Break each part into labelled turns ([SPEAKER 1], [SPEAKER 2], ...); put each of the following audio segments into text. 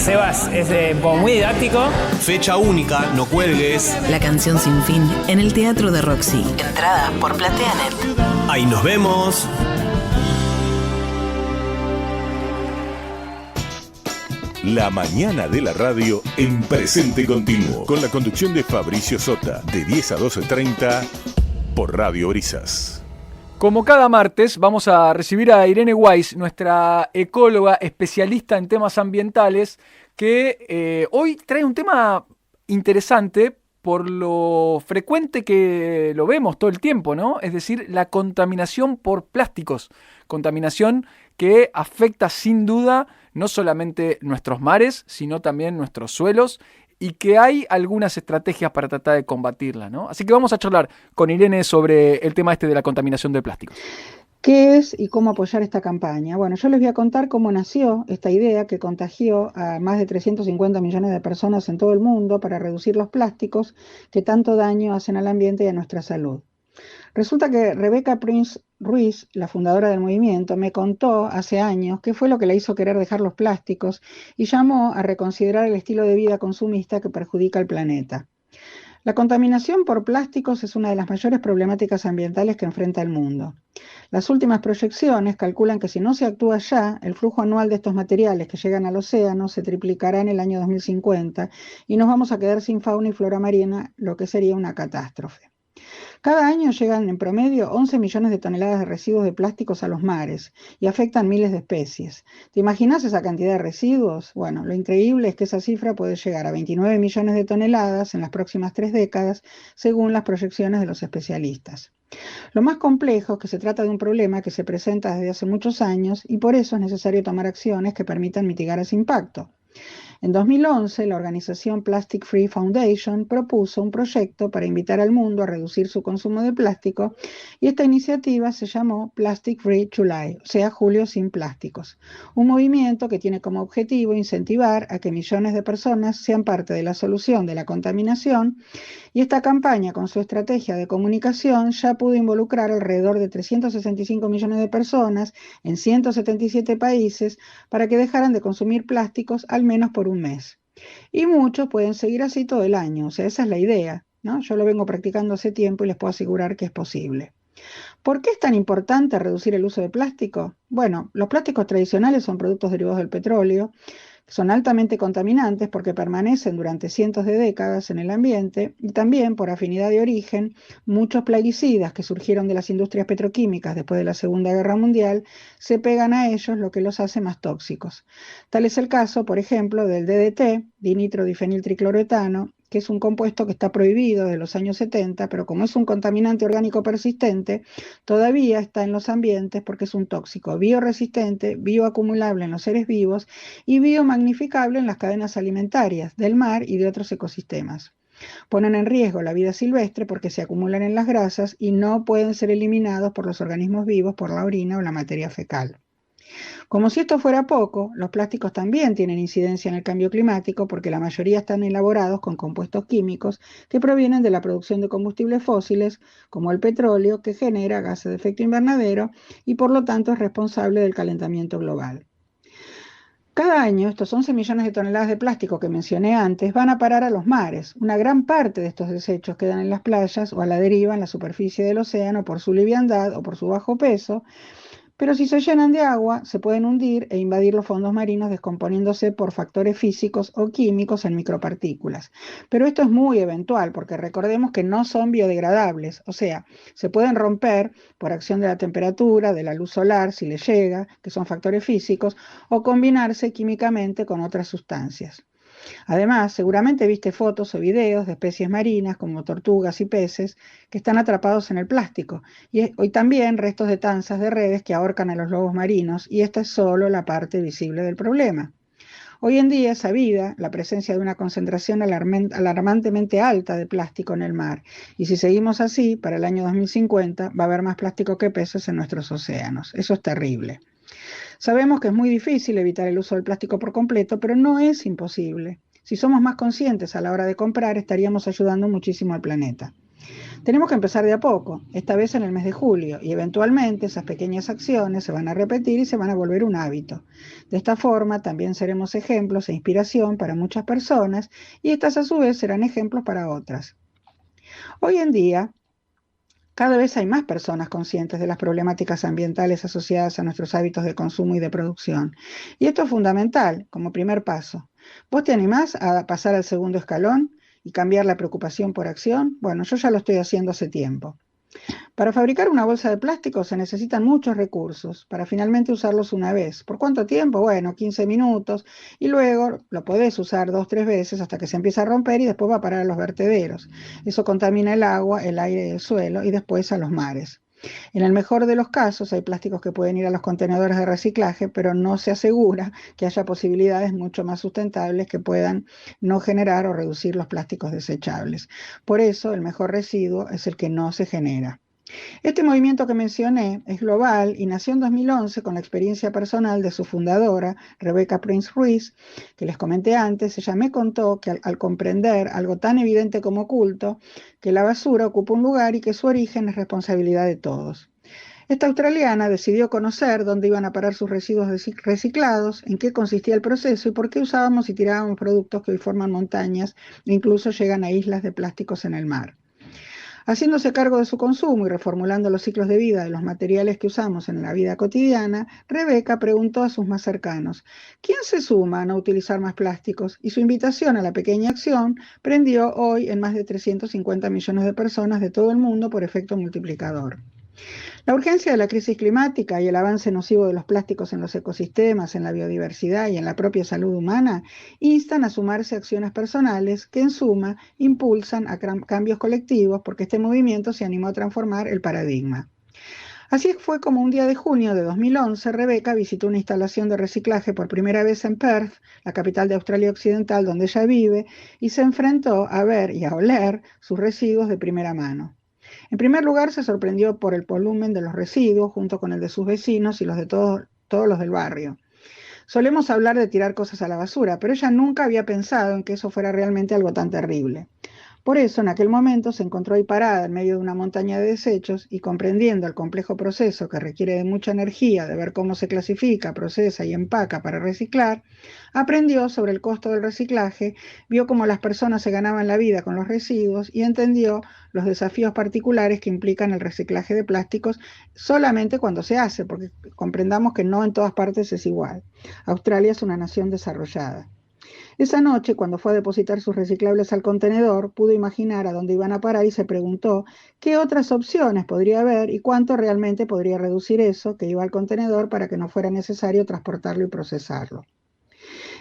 [SPEAKER 1] Sebas es como muy didáctico.
[SPEAKER 2] Fecha única, no cuelgues.
[SPEAKER 3] La canción sin fin en el Teatro de Roxy. Entrada por PlateaNet.
[SPEAKER 2] Ahí nos vemos.
[SPEAKER 4] La mañana de la radio en presente continuo, con la conducción de Fabricio Sota, de 10 a 12:30 por Radio Brisas.
[SPEAKER 5] Como cada martes, vamos a recibir a Irene Weiss, nuestra ecóloga especialista en temas ambientales, que hoy trae un tema interesante por lo frecuente que lo vemos todo el tiempo, ¿no? Es decir, la contaminación por plásticos. Contaminación que afecta sin duda no solamente nuestros mares, sino también nuestros suelos, y que hay algunas estrategias para tratar de combatirla, ¿no? Así que vamos a charlar con Irene sobre el tema de la contaminación de plásticos.
[SPEAKER 6] ¿Qué es y cómo apoyar esta campaña? Bueno, yo les voy a contar cómo nació esta idea que contagió a más de 350 millones de personas en todo el mundo para reducir los plásticos que tanto daño hacen al ambiente y a nuestra salud. Resulta que Rebeca Prince Ruiz, la fundadora del movimiento, me contó hace años qué fue lo que la hizo querer dejar los plásticos y llamó a reconsiderar el estilo de vida consumista que perjudica al planeta. La contaminación por plásticos es una de las mayores problemáticas ambientales que enfrenta el mundo. Las últimas proyecciones calculan que si no se actúa ya, el flujo anual de estos materiales que llegan al océano se triplicará en el año 2050 y nos vamos a quedar sin fauna y flora marina, lo que sería una catástrofe. Cada año llegan en promedio 11 millones de toneladas de residuos de plásticos a los mares y afectan miles de especies. ¿Te imaginas esa cantidad de residuos? Bueno, lo increíble es que esa cifra puede llegar a 29 millones de toneladas en las próximas 3 décadas, según las proyecciones de los especialistas. Lo más complejo es que se trata de un problema que se presenta desde hace muchos años y por eso es necesario tomar acciones que permitan mitigar ese impacto. En 2011, la organización Plastic Free Foundation propuso un proyecto para invitar al mundo a reducir su consumo de plástico y esta iniciativa se llamó Plastic Free July, o sea, Julio sin plásticos, un movimiento que tiene como objetivo incentivar a que millones de personas sean parte de la solución de la contaminación y esta campaña con su estrategia de comunicación ya pudo involucrar alrededor de 365 millones de personas en 177 países para que dejaran de consumir plásticos al menos por un mes. Y muchos pueden seguir así todo el año, o sea, esa es la idea, ¿no? Yo lo vengo practicando hace tiempo y les puedo asegurar que es posible. ¿Por qué es tan importante reducir el uso de plástico? Bueno, los plásticos tradicionales son productos derivados del petróleo, son altamente contaminantes porque permanecen durante cientos de décadas en el ambiente y también por afinidad de origen, muchos plaguicidas que surgieron de las industrias petroquímicas después de la Segunda Guerra Mundial se pegan a ellos, lo que los hace más tóxicos. Tal es el caso, por ejemplo, del DDT, dinitrodifeniltricloretano, que es un compuesto que está prohibido desde los años 70, pero como es un contaminante orgánico persistente, todavía está en los ambientes porque es un tóxico bioresistente, bioacumulable en los seres vivos y biomagnificable en las cadenas alimentarias del mar y de otros ecosistemas. Ponen en riesgo la vida silvestre porque se acumulan en las grasas y no pueden ser eliminados por los organismos vivos por la orina o la materia fecal. Como si esto fuera poco, los plásticos también tienen incidencia en el cambio climático porque la mayoría están elaborados con compuestos químicos que provienen de la producción de combustibles fósiles, como el petróleo, que genera gases de efecto invernadero y por lo tanto es responsable del calentamiento global. Cada año, estos 11 millones de toneladas de plástico que mencioné antes van a parar a los mares. Una gran parte de estos desechos quedan en las playas o a la deriva en la superficie del océano por su liviandad o por su bajo peso, pero si se llenan de agua, se pueden hundir e invadir los fondos marinos descomponiéndose por factores físicos o químicos en micropartículas. Pero esto es muy eventual porque recordemos que no son biodegradables, o sea, se pueden romper por acción de la temperatura, de la luz solar, si les llega, que son factores físicos, o combinarse químicamente con otras sustancias. Además, seguramente viste fotos o videos de especies marinas como tortugas y peces que están atrapados en el plástico y hoy también restos de tanzas de redes que ahorcan a los lobos marinos y esta es solo la parte visible del problema. Hoy en día es sabida la presencia de una concentración alarmantemente alta de plástico en el mar y si seguimos así, para el año 2050 va a haber más plástico que peces en nuestros océanos. Eso es terrible. Sabemos que es muy difícil evitar el uso del plástico por completo, pero no es imposible. Si somos más conscientes a la hora de comprar, estaríamos ayudando muchísimo al planeta. Tenemos que empezar de a poco, esta vez en el mes de julio, y eventualmente esas pequeñas acciones se van a repetir y se van a volver un hábito. De esta forma también seremos ejemplos e inspiración para muchas personas y estas a su vez serán ejemplos para otras. Hoy en día, cada vez hay más personas conscientes de las problemáticas ambientales asociadas a nuestros hábitos de consumo y de producción. Y esto es fundamental como primer paso. ¿Vos te animás a pasar al segundo escalón y cambiar la preocupación por acción? Bueno, yo ya lo estoy haciendo hace tiempo. Para fabricar una bolsa de plástico se necesitan muchos recursos para finalmente usarlos una vez. ¿Por cuánto tiempo? Bueno, 15 minutos y luego lo podés usar 2 o 3 veces hasta que se empieza a romper y después va a parar a los vertederos. Eso contamina el agua, el aire y el suelo y después a los mares. En el mejor de los casos hay plásticos que pueden ir a los contenedores de reciclaje, pero no se asegura que haya posibilidades mucho más sustentables que puedan no generar o reducir los plásticos desechables. Por eso el mejor residuo es el que no se genera. Este movimiento que mencioné es global y nació en 2011 con la experiencia personal de su fundadora, Rebecca Prince Ruiz, que les comenté antes. Ella me contó que al comprender algo tan evidente como oculto, que la basura ocupa un lugar y que su origen es responsabilidad de todos. Esta australiana decidió conocer dónde iban a parar sus residuos reciclados, en qué consistía el proceso y por qué usábamos y tirábamos productos que hoy forman montañas e incluso llegan a islas de plásticos en el mar. Haciéndose cargo de su consumo y reformulando los ciclos de vida de los materiales que usamos en la vida cotidiana, Rebecca preguntó a sus más cercanos, ¿quién se suma a no utilizar más plásticos? Y su invitación a la pequeña acción prendió hoy en más de 350 millones de personas de todo el mundo por efecto multiplicador. La urgencia de la crisis climática y el avance nocivo de los plásticos en los ecosistemas, en la biodiversidad y en la propia salud humana instan a sumarse a acciones personales que en suma impulsan a cambios colectivos porque este movimiento se animó a transformar el paradigma. Así fue como un día de junio de 2011, Rebecca visitó una instalación de reciclaje por primera vez en Perth, la capital de Australia Occidental donde ella vive, y se enfrentó a ver y a oler sus residuos de primera mano. En primer lugar, se sorprendió por el volumen de los residuos, junto con el de sus vecinos y los de todos los del barrio. Solemos hablar de tirar cosas a la basura, pero ella nunca había pensado en que eso fuera realmente algo tan terrible. Por eso, en aquel momento, se encontró ahí parada en medio de una montaña de desechos y comprendiendo el complejo proceso que requiere de mucha energía, de ver cómo se clasifica, procesa y empaca para reciclar, aprendió sobre el costo del reciclaje, vio cómo las personas se ganaban la vida con los residuos y entendió los desafíos particulares que implican el reciclaje de plásticos solamente cuando se hace, porque comprendamos que no en todas partes es igual. Australia es una nación desarrollada. Esa noche, cuando fue a depositar sus reciclables al contenedor, pudo imaginar a dónde iban a parar y se preguntó qué otras opciones podría haber y cuánto realmente podría reducir eso que iba al contenedor para que no fuera necesario transportarlo y procesarlo.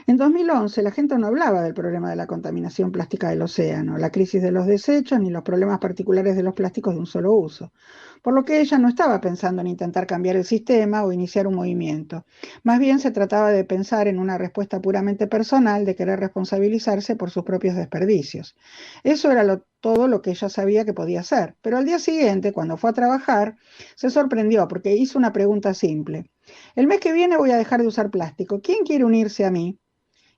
[SPEAKER 6] En 2011, la gente no hablaba del problema de la contaminación plástica del océano, la crisis de los desechos ni los problemas particulares de los plásticos de un solo uso, por lo que ella no estaba pensando en intentar cambiar el sistema o iniciar un movimiento. Más bien se trataba de pensar en una respuesta puramente personal de querer responsabilizarse por sus propios desperdicios. Eso era todo lo que ella sabía que podía hacer, pero al día siguiente, cuando fue a trabajar, se sorprendió porque hizo una pregunta simple. El mes que viene voy a dejar de usar plástico. ¿Quién quiere unirse a mí?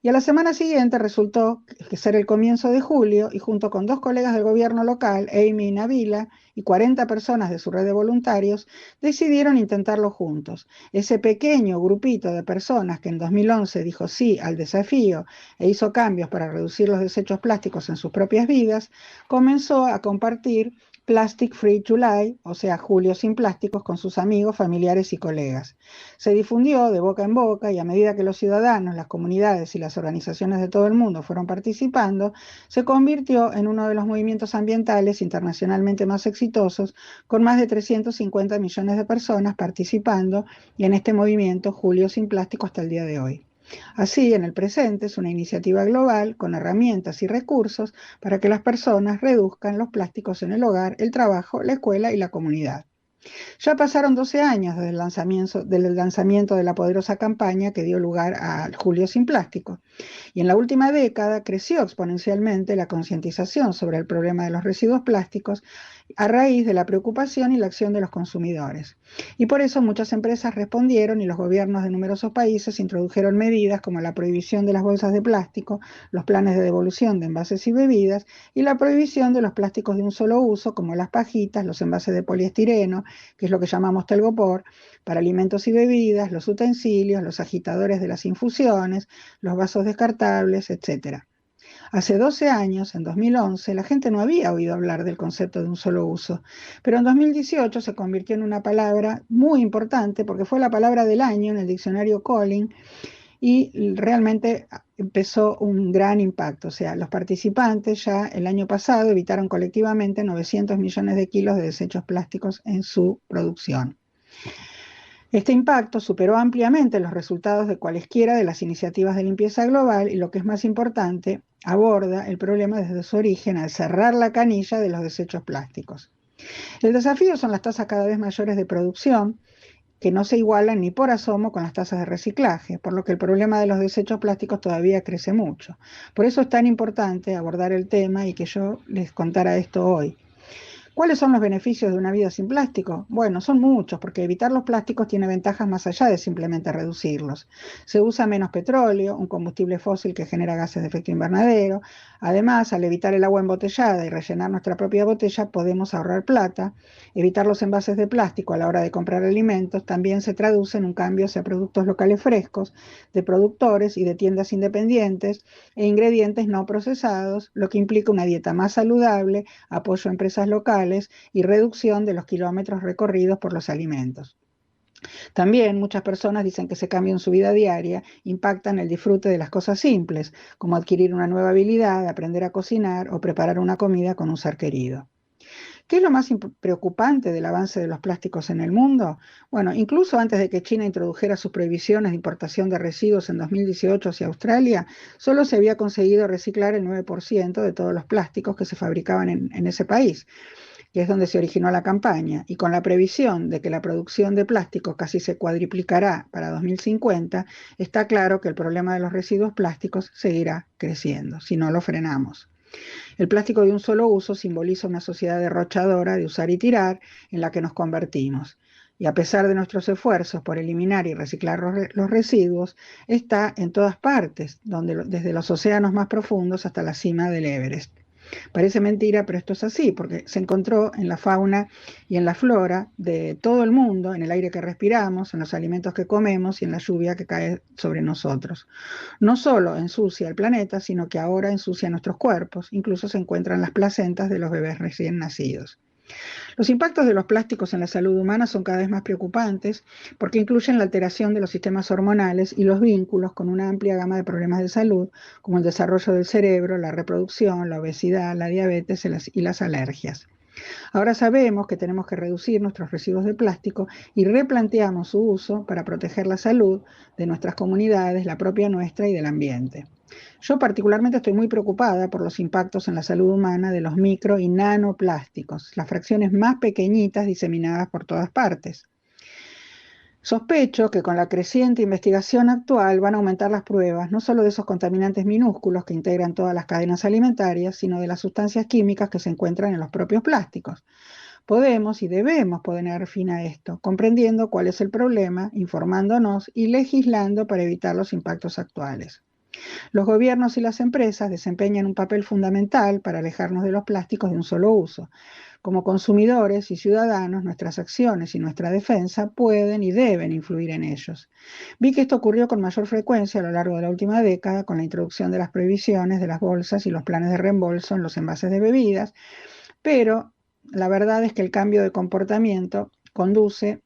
[SPEAKER 6] Y a la semana siguiente resultó que ser el comienzo de julio y junto con 2 colegas del gobierno local, Amy y Nabila, y 40 personas de su red de voluntarios, decidieron intentarlo juntos. Ese pequeño grupito de personas que en 2011 dijo sí al desafío e hizo cambios para reducir los desechos plásticos en sus propias vidas, comenzó a compartir Plastic Free July, o sea, Julio sin plásticos, con sus amigos, familiares y colegas. Se difundió de boca en boca y a medida que los ciudadanos, las comunidades y las organizaciones de todo el mundo fueron participando, se convirtió en uno de los movimientos ambientales internacionalmente más exitosos, con más de 350 millones de personas participando y en este movimiento Julio sin plástico hasta el día de hoy. Así, en el presente, es una iniciativa global con herramientas y recursos para que las personas reduzcan los plásticos en el hogar, el trabajo, la escuela y la comunidad. Ya pasaron 12 años desde el lanzamiento de la poderosa campaña que dio lugar a Julio sin plástico, y en la última década creció exponencialmente la concientización sobre el problema de los residuos plásticos a raíz de la preocupación y la acción de los consumidores. Y por eso muchas empresas respondieron y los gobiernos de numerosos países introdujeron medidas como la prohibición de las bolsas de plástico, los planes de devolución de envases y bebidas y la prohibición de los plásticos de un solo uso como las pajitas, los envases de poliestireno, que es lo que llamamos telgopor, para alimentos y bebidas, los utensilios, los agitadores de las infusiones, los vasos descartables, etc. Hace 12 años, en 2011, la gente no había oído hablar del concepto de un solo uso, pero en 2018 se convirtió en una palabra muy importante porque fue la palabra del año en el diccionario Collins y realmente empezó un gran impacto. O sea, los participantes ya el año pasado evitaron colectivamente 900 millones de kilos de desechos plásticos en su producción. Este impacto superó ampliamente los resultados de cualesquiera de las iniciativas de limpieza global y, lo que es más importante, aborda el problema desde su origen al cerrar la canilla de los desechos plásticos. El desafío son las tasas cada vez mayores de producción, que no se igualan ni por asomo con las tasas de reciclaje, por lo que el problema de los desechos plásticos todavía crece mucho. Por eso es tan importante abordar el tema y que yo les contara esto hoy. ¿Cuáles son los beneficios de una vida sin plástico? Bueno, son muchos, porque evitar los plásticos tiene ventajas más allá de simplemente reducirlos. Se usa menos petróleo, un combustible fósil que genera gases de efecto invernadero. Además, al evitar el agua embotellada y rellenar nuestra propia botella, podemos ahorrar plata. Evitar los envases de plástico a la hora de comprar alimentos también se traduce en un cambio hacia productos locales frescos, de productores y de tiendas independientes e ingredientes no procesados, lo que implica una dieta más saludable, apoyo a empresas locales y reducción de los kilómetros recorridos por los alimentos. También muchas personas dicen que ese cambio en su vida diaria impacta en el disfrute de las cosas simples, como adquirir una nueva habilidad, aprender a cocinar o preparar una comida con un ser querido. ¿Qué es lo más preocupante del avance de los plásticos en el mundo? Bueno, incluso antes de que China introdujera sus prohibiciones de importación de residuos en 2018 hacia Australia, solo se había conseguido reciclar el 9% de todos los plásticos que se fabricaban en ese país, que es donde se originó la campaña, y con la previsión de que la producción de plástico casi se cuadriplicará para 2050, está claro que el problema de los residuos plásticos seguirá creciendo, si no lo frenamos. El plástico de un solo uso simboliza una sociedad derrochadora de usar y tirar en la que nos convertimos. Y a pesar de nuestros esfuerzos por eliminar y reciclar los residuos, está en todas partes, desde los océanos más profundos hasta la cima del Everest. Parece mentira, pero esto es así, porque se encontró en la fauna y en la flora de todo el mundo, en el aire que respiramos, en los alimentos que comemos y en la lluvia que cae sobre nosotros. No solo ensucia el planeta, sino que ahora ensucia nuestros cuerpos, incluso se encuentran en las placentas de los bebés recién nacidos. Los impactos de los plásticos en la salud humana son cada vez más preocupantes porque incluyen la alteración de los sistemas hormonales y los vínculos con una amplia gama de problemas de salud, como el desarrollo del cerebro, la reproducción, la obesidad, la diabetes y las alergias. Ahora sabemos que tenemos que reducir nuestros residuos de plástico y replanteamos su uso para proteger la salud de nuestras comunidades, la propia nuestra y del ambiente. Yo particularmente estoy muy preocupada por los impactos en la salud humana de los micro y nanoplásticos, las fracciones más pequeñitas diseminadas por todas partes. Sospecho que con la creciente investigación actual van a aumentar las pruebas, no solo de esos contaminantes minúsculos que integran todas las cadenas alimentarias, sino de las sustancias químicas que se encuentran en los propios plásticos. Podemos y debemos poner fin a esto, comprendiendo cuál es el problema, informándonos y legislando para evitar los impactos actuales. Los gobiernos y las empresas desempeñan un papel fundamental para alejarnos de los plásticos de un solo uso. Como consumidores y ciudadanos, nuestras acciones y nuestra defensa pueden y deben influir en ellos. Vi que esto ocurrió con mayor frecuencia a lo largo de la última década con la introducción de las prohibiciones de las bolsas y los planes de reembolso en los envases de bebidas, pero la verdad es que el cambio de comportamiento conduce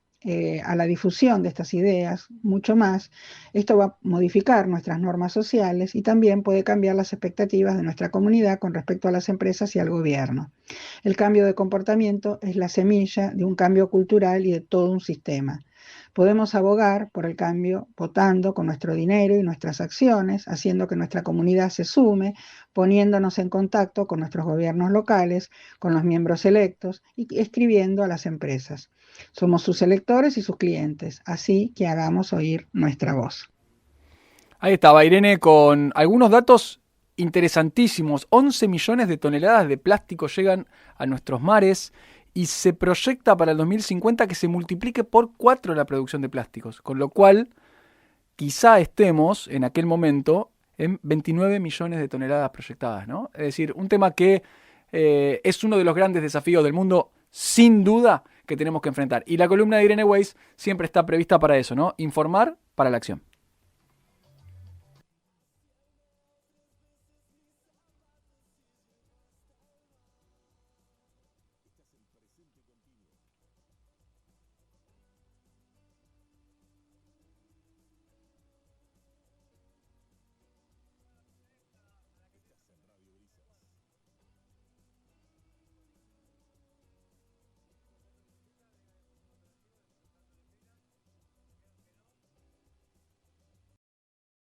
[SPEAKER 6] a la difusión de estas ideas mucho más. Esto va a modificar nuestras normas sociales y también puede cambiar las expectativas de nuestra comunidad con respecto a las empresas y al gobierno. El cambio de comportamiento es la semilla de un cambio cultural y de todo un sistema. Podemos abogar por el cambio votando con nuestro dinero y nuestras acciones, haciendo que nuestra comunidad se sume, poniéndonos en contacto con nuestros gobiernos locales, con los miembros electos y escribiendo a las empresas. Somos sus electores y sus clientes, así que hagamos oír nuestra voz.
[SPEAKER 5] Ahí estaba Irene con algunos datos interesantísimos. 11 millones de toneladas de plástico llegan a nuestros mares y se proyecta para el 2050 que se multiplique por 4 la producción de plásticos, con lo cual quizá estemos en aquel momento en 29 millones de toneladas proyectadas, ¿no? Es decir, un tema que es uno de los grandes desafíos del mundo, sin duda, que tenemos que enfrentar. Y la columna de Irene Weiss siempre está prevista para eso, ¿no? Informar para la acción.